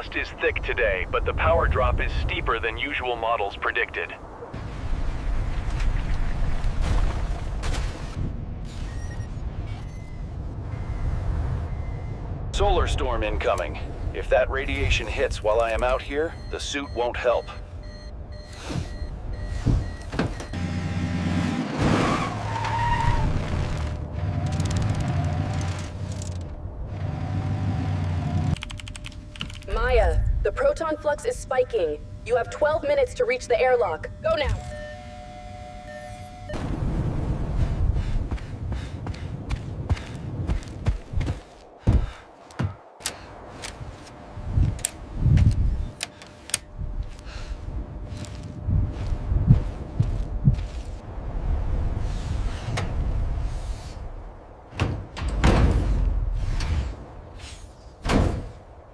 mist is thick today, but the power drop is steeper than usual models predicted. Solar storm incoming. If that radiation hits while I am out here, the suit won't help. Maya, the proton flux is spiking. You have 12 minutes to reach the airlock. Go now.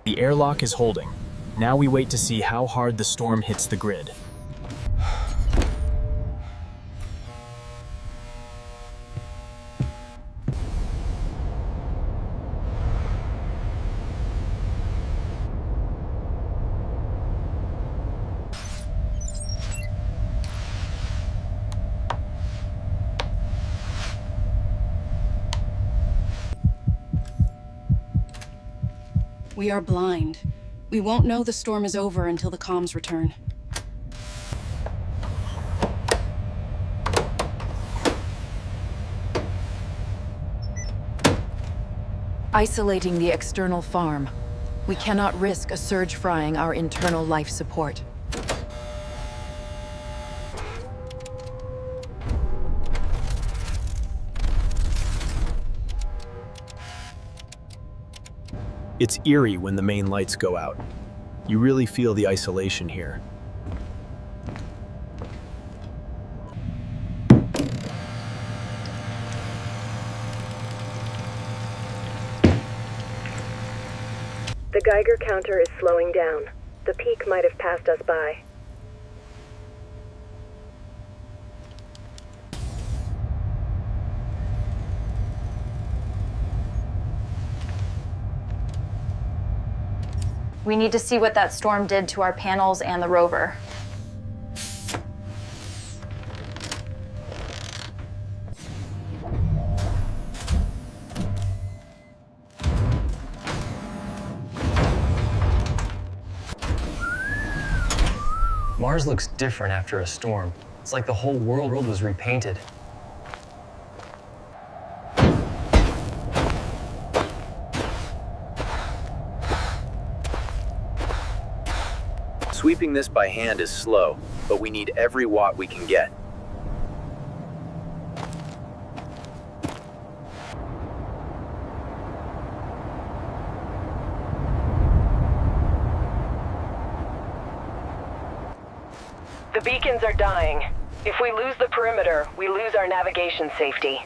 The airlock is holding. Now we wait to see how hard the storm hits the grid. We are blind. We won't know the storm is over until the comms return. Isolating the external farm. We cannot risk a surge frying our internal life support. It's eerie when the main lights go out. You really feel the isolation here. The Geiger counter is slowing down. The peak might have passed us by. We need to see what that storm did to our panels and the rover. Mars looks different after a storm. It's like the whole world was repainted. Sweeping this by hand is slow, but we need every watt we can get. The beacons are dying. If we lose the perimeter, we lose our navigation safety.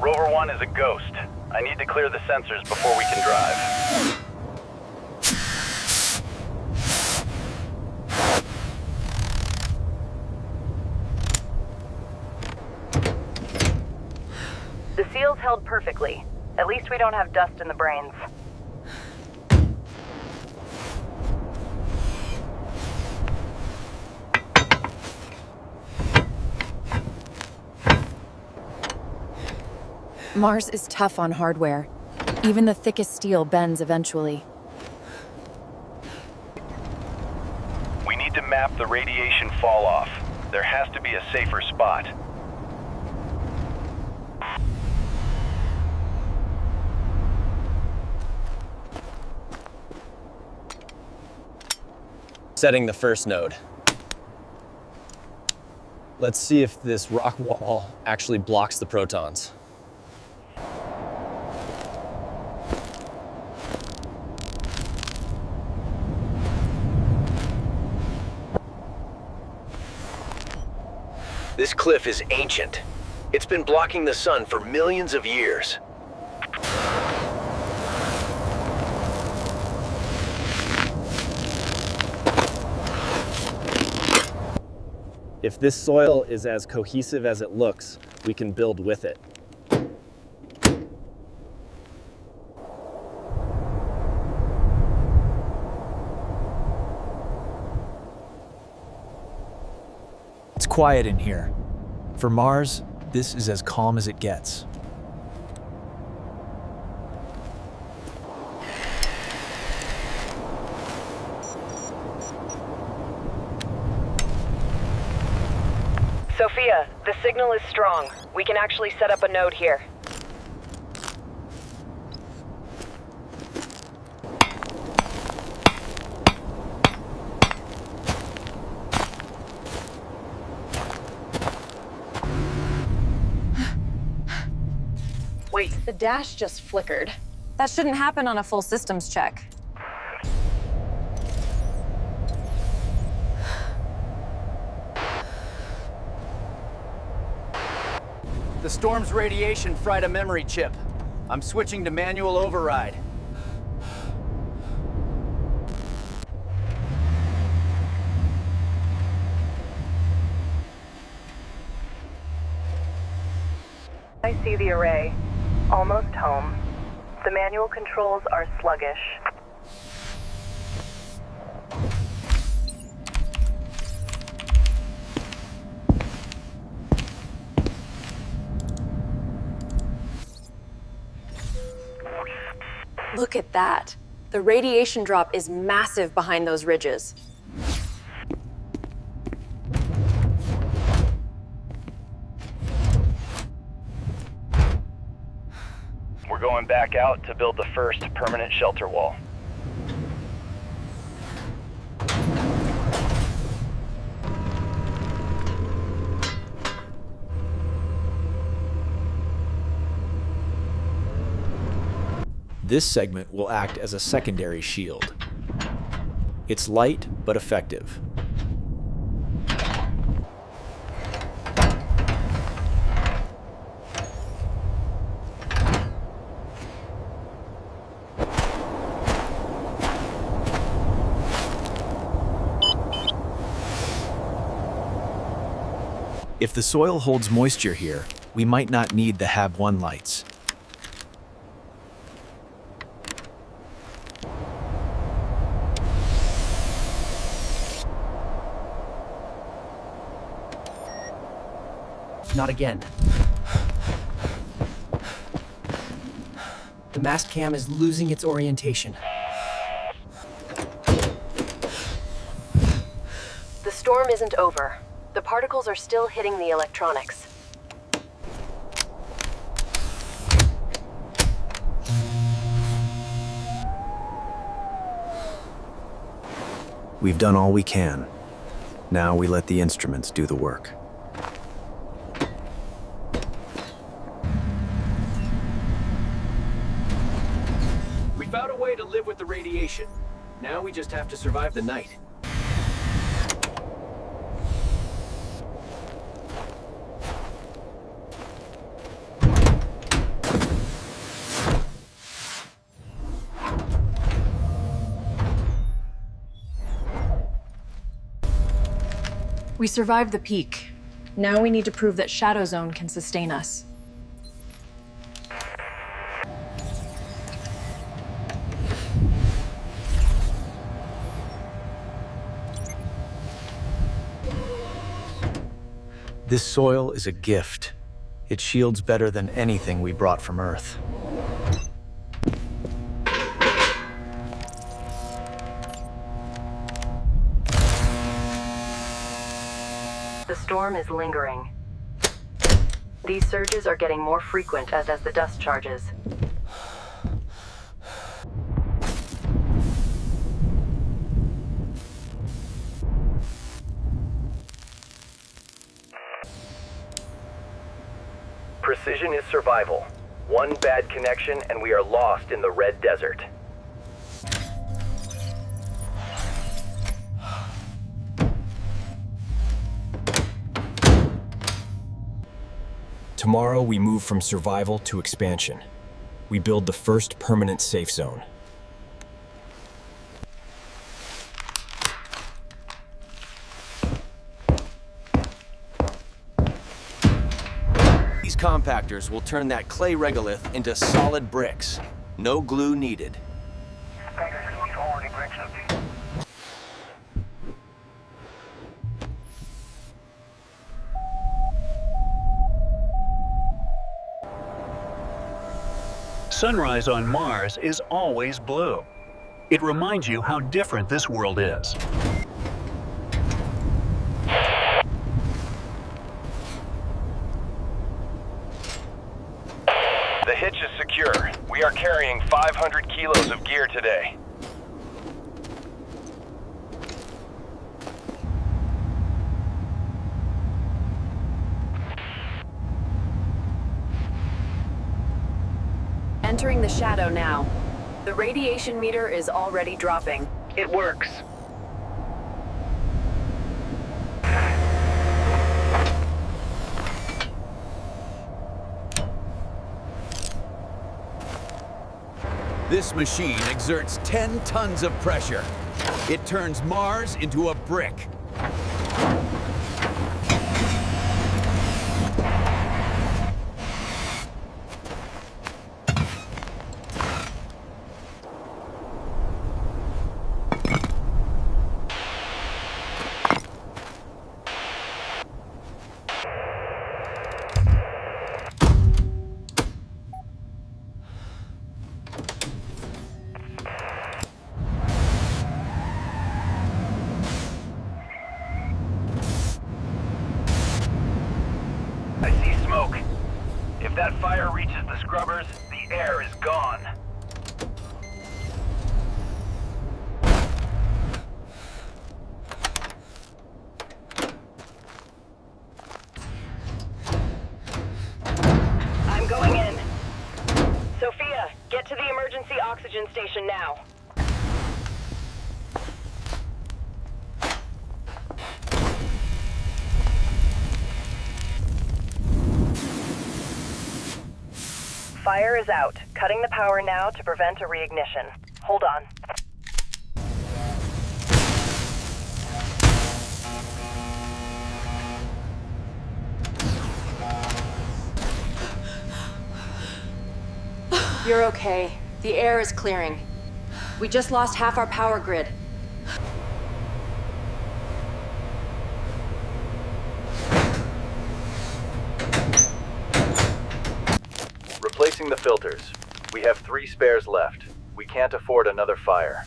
Rover 1 is a ghost. I need to clear the sensors before we can drive. The seal's held perfectly. At least we don't have dust in the brains. Mars is tough on hardware. Even the thickest steel bends eventually. We need to map the radiation fall-off. There has to be a safer spot. Setting the first node. Let's see if this rock wall actually blocks the protons. This cliff is ancient. It's been blocking the sun for millions of years. If this soil is as cohesive as it looks, we can build with it. It's quiet in here. For Mars, this is as calm as it gets. Sophia, the signal is strong. We can actually set up a node here. Wait, the dash just flickered. That shouldn't happen on a full systems check. The storm's radiation fried a memory chip. I'm switching to manual override. I see the array. Almost home. The manual controls are sluggish. Look at that. The radiation drop is massive behind those ridges. We're going back out to build the first permanent shelter wall. This segment will act as a secondary shield. It's light but effective. If the soil holds moisture here, we might not need the HAB-1 lights. Not again. The mast cam is losing its orientation. The storm isn't over. The particles are still hitting the electronics. We've done all we can. Now we let the instruments do the work. We found a way to live with the radiation. Now we just have to survive the night. We survived the peak. Now we need to prove that Shadow Zone can sustain us. This soil is a gift. It shields better than anything we brought from Earth. The storm is lingering. These surges are getting more frequent as the dust charges. Precision is survival. One bad connection and we are lost in the red desert. Tomorrow we move from survival to expansion. We build the first permanent safe zone. These compactors will turn that clay regolith into solid bricks. No glue needed. Sunrise on Mars is always blue. It reminds you how different this world is. The hitch is secure. We are carrying 500 kilos of gear today. Entering the shadow now. The radiation meter is already dropping. It works. This machine exerts 10 tons of pressure. It turns Mars into a brick. I see smoke. If that fire reaches the scrubbers, the air is gone. I'm going in. Sophia, get to the emergency oxygen station now. Fire is out. Cutting the power now to prevent a reignition. Hold on. You're okay. The air is clearing. We just lost half our power grid. Replacing the filters. We have 3 spares left. We can't afford another fire.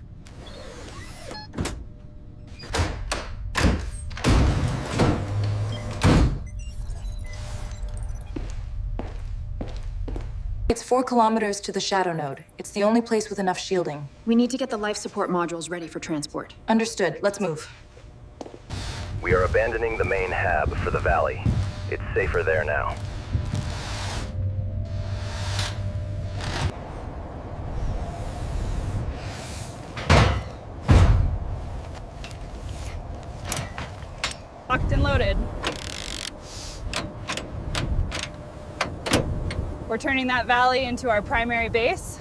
It's 4 kilometers to the shadow node. It's the only place with enough shielding. We need to get the life support modules ready for transport. Understood. Let's move. We are abandoning the main hab for the valley. It's safer there now. Locked and loaded. We're turning that valley into our primary base.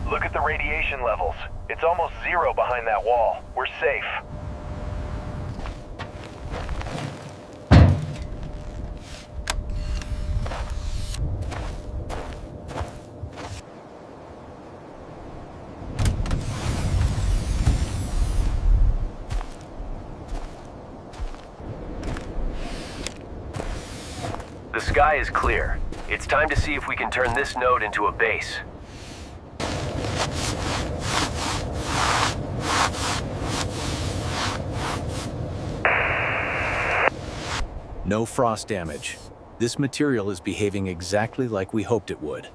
Look at the radiation levels. It's almost 0 behind that wall. We're safe. The sky is clear. It's time to see if we can turn this node into a base. No frost damage. This material is behaving exactly like we hoped it would.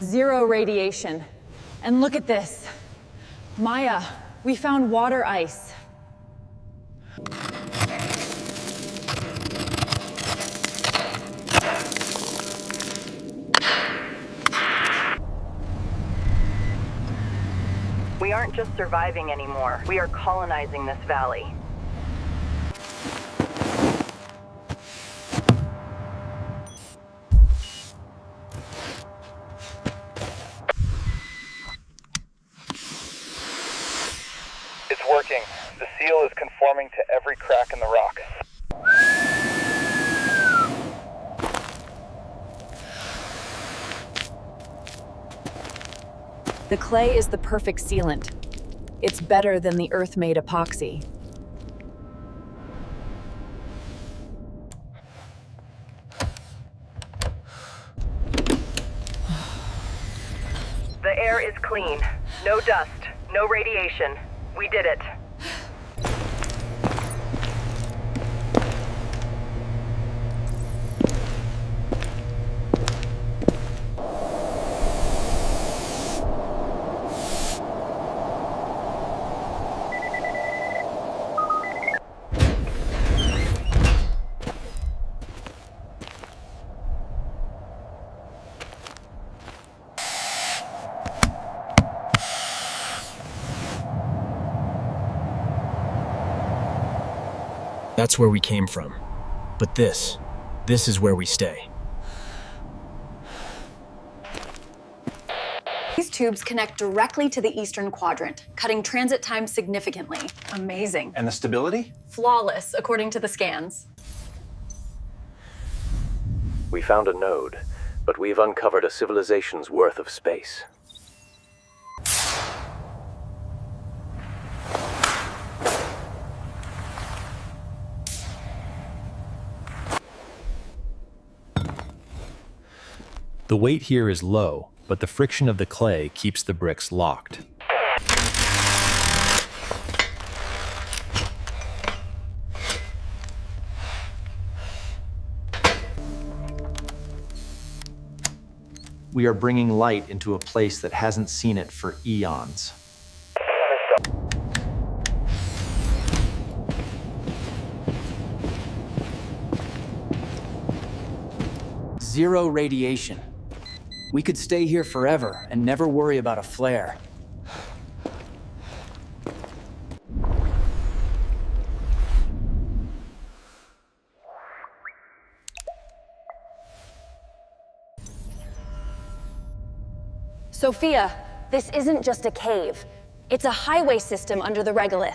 zero radiation. And look at this. Maya, we found water ice. We aren't just surviving anymore. We are colonizing this valley. It's working. The seal is conforming to every crack in the rock. The clay is the perfect sealant. It's better than the Earth-made epoxy. The air is clean. No dust, no radiation. We did it. That's where we came from. But this is where we stay. These tubes connect directly to the eastern quadrant, cutting transit time significantly. Amazing. And the stability? Flawless, according to the scans. We found a node, but we've uncovered a civilization's worth of space. The weight here is low, but the friction of the clay keeps the bricks locked. We are bringing light into a place that hasn't seen it for eons. Zero radiation. We could stay here forever and never worry about a flare. Sophia, this isn't just a cave. It's a highway system under the regolith.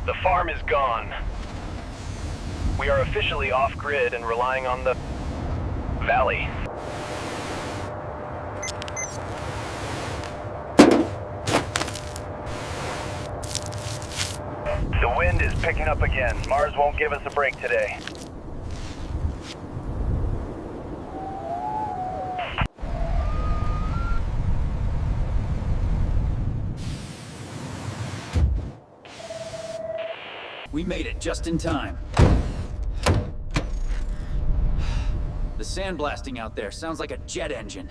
The farm is gone. We are officially off-grid and relying on the valley. The wind is picking up again. Mars won't give us a break today. We made it just in time. The sandblasting out there sounds like a jet engine.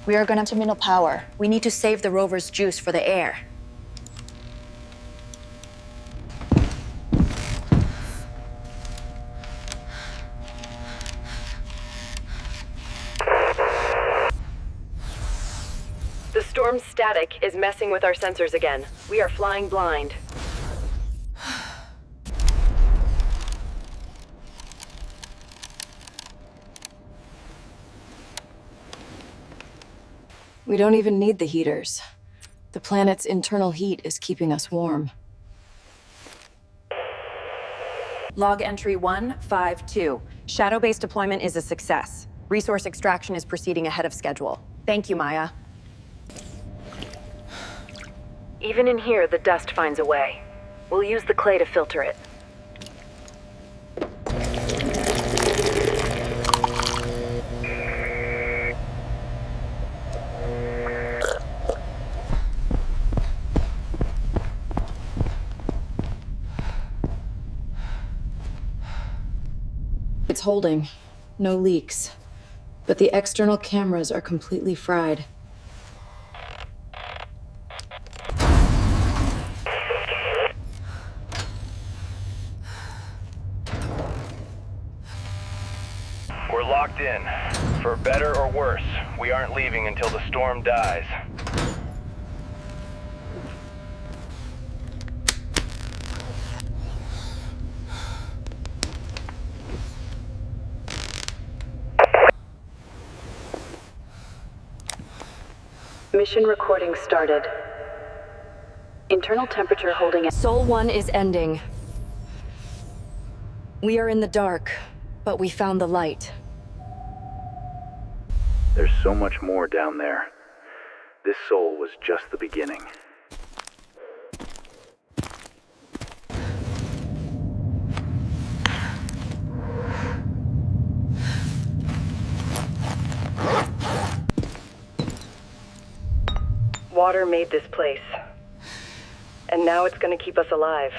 We are gonna terminal power. We need to save the rover's juice for the air. The storm's static is messing with our sensors again. We are flying blind. We don't even need the heaters. The planet's internal heat is keeping us warm. Log entry 152. Shadow-based deployment is a success. Resource extraction is proceeding ahead of schedule. Thank you, Maya. Even in here, the dust finds a way. We'll use the clay to filter it. It's holding. No leaks. But the external cameras are completely fried. We're locked in. For better or worse, we aren't leaving until the storm dies. Mission recording started. Internal temperature holding at Sol 1 is ending. We are in the dark, but we found the light. There's so much more down there. This soul was just the beginning. Water made this place. And now it's gonna keep us alive.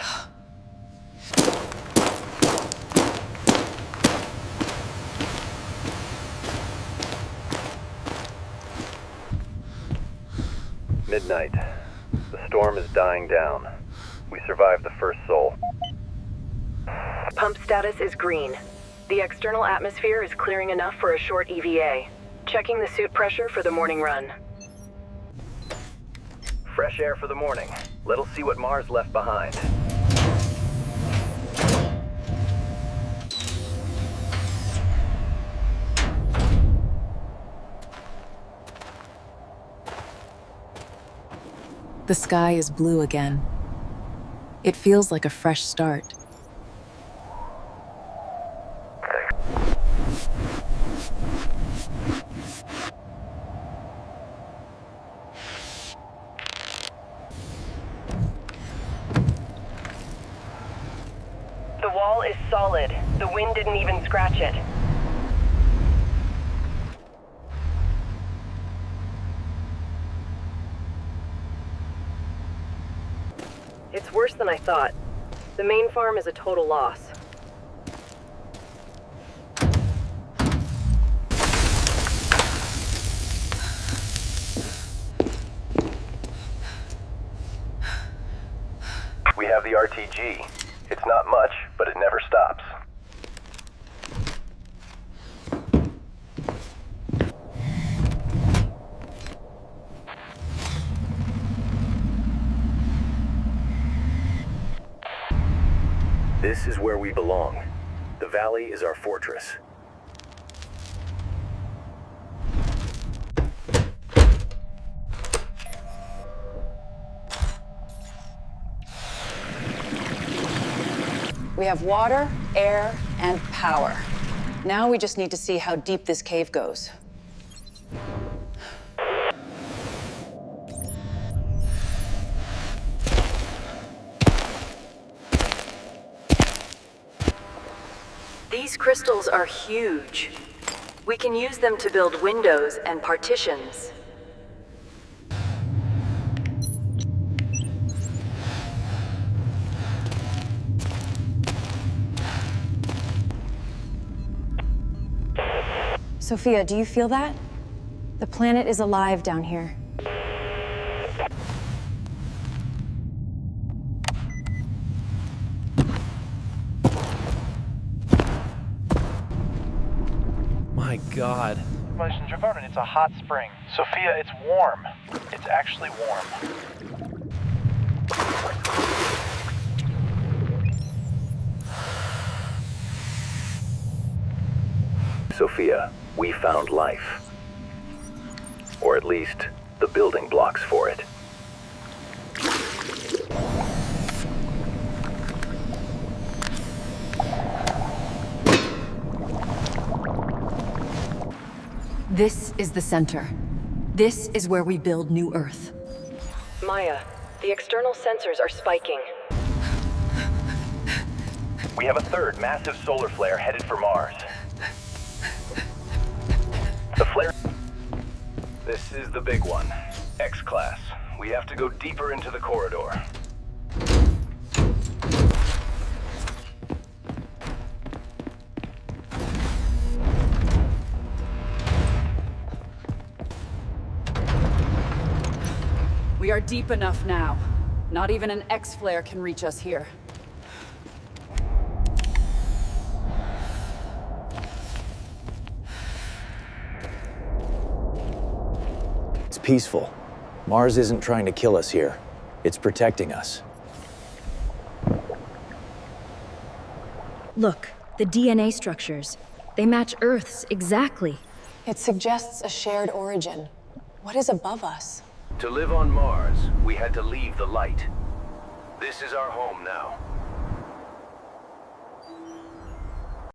Midnight. The storm is dying down. We survived the first soul. Pump status is green. The external atmosphere is clearing enough for a short EVA. Checking the suit pressure for the morning run. Fresh air for the morning. Let's see what Mars left behind. The sky is blue again. It feels like a fresh start. The wall is solid. The wind didn't even scratch it. It's worse than I thought. The main farm is a total loss. We have the RTG. It's not much, but it never stops. This is where we belong. The valley is our fortress. We have water, air, and power. Now we just need to see how deep this cave goes. These crystals are huge. We can use them to build windows and partitions. Sophia, do you feel that? The planet is alive down here. My God. It's a hot spring. Sophia, it's warm. It's actually warm. Sophia, we found life. Or at least, the building blocks for it. This is the center. This is where we build New Earth. Maya, the external sensors are spiking. We have a third massive solar flare headed for Mars. The flare... This is the big one. X-Class. We have to go deeper into the corridor. We are deep enough now. Not even an X-flare can reach us here. It's peaceful. Mars isn't trying to kill us here. It's protecting us. Look, the DNA structures. They match Earth's exactly. It suggests a shared origin. What is above us? To live on Mars, we had to leave the light. This is our home now.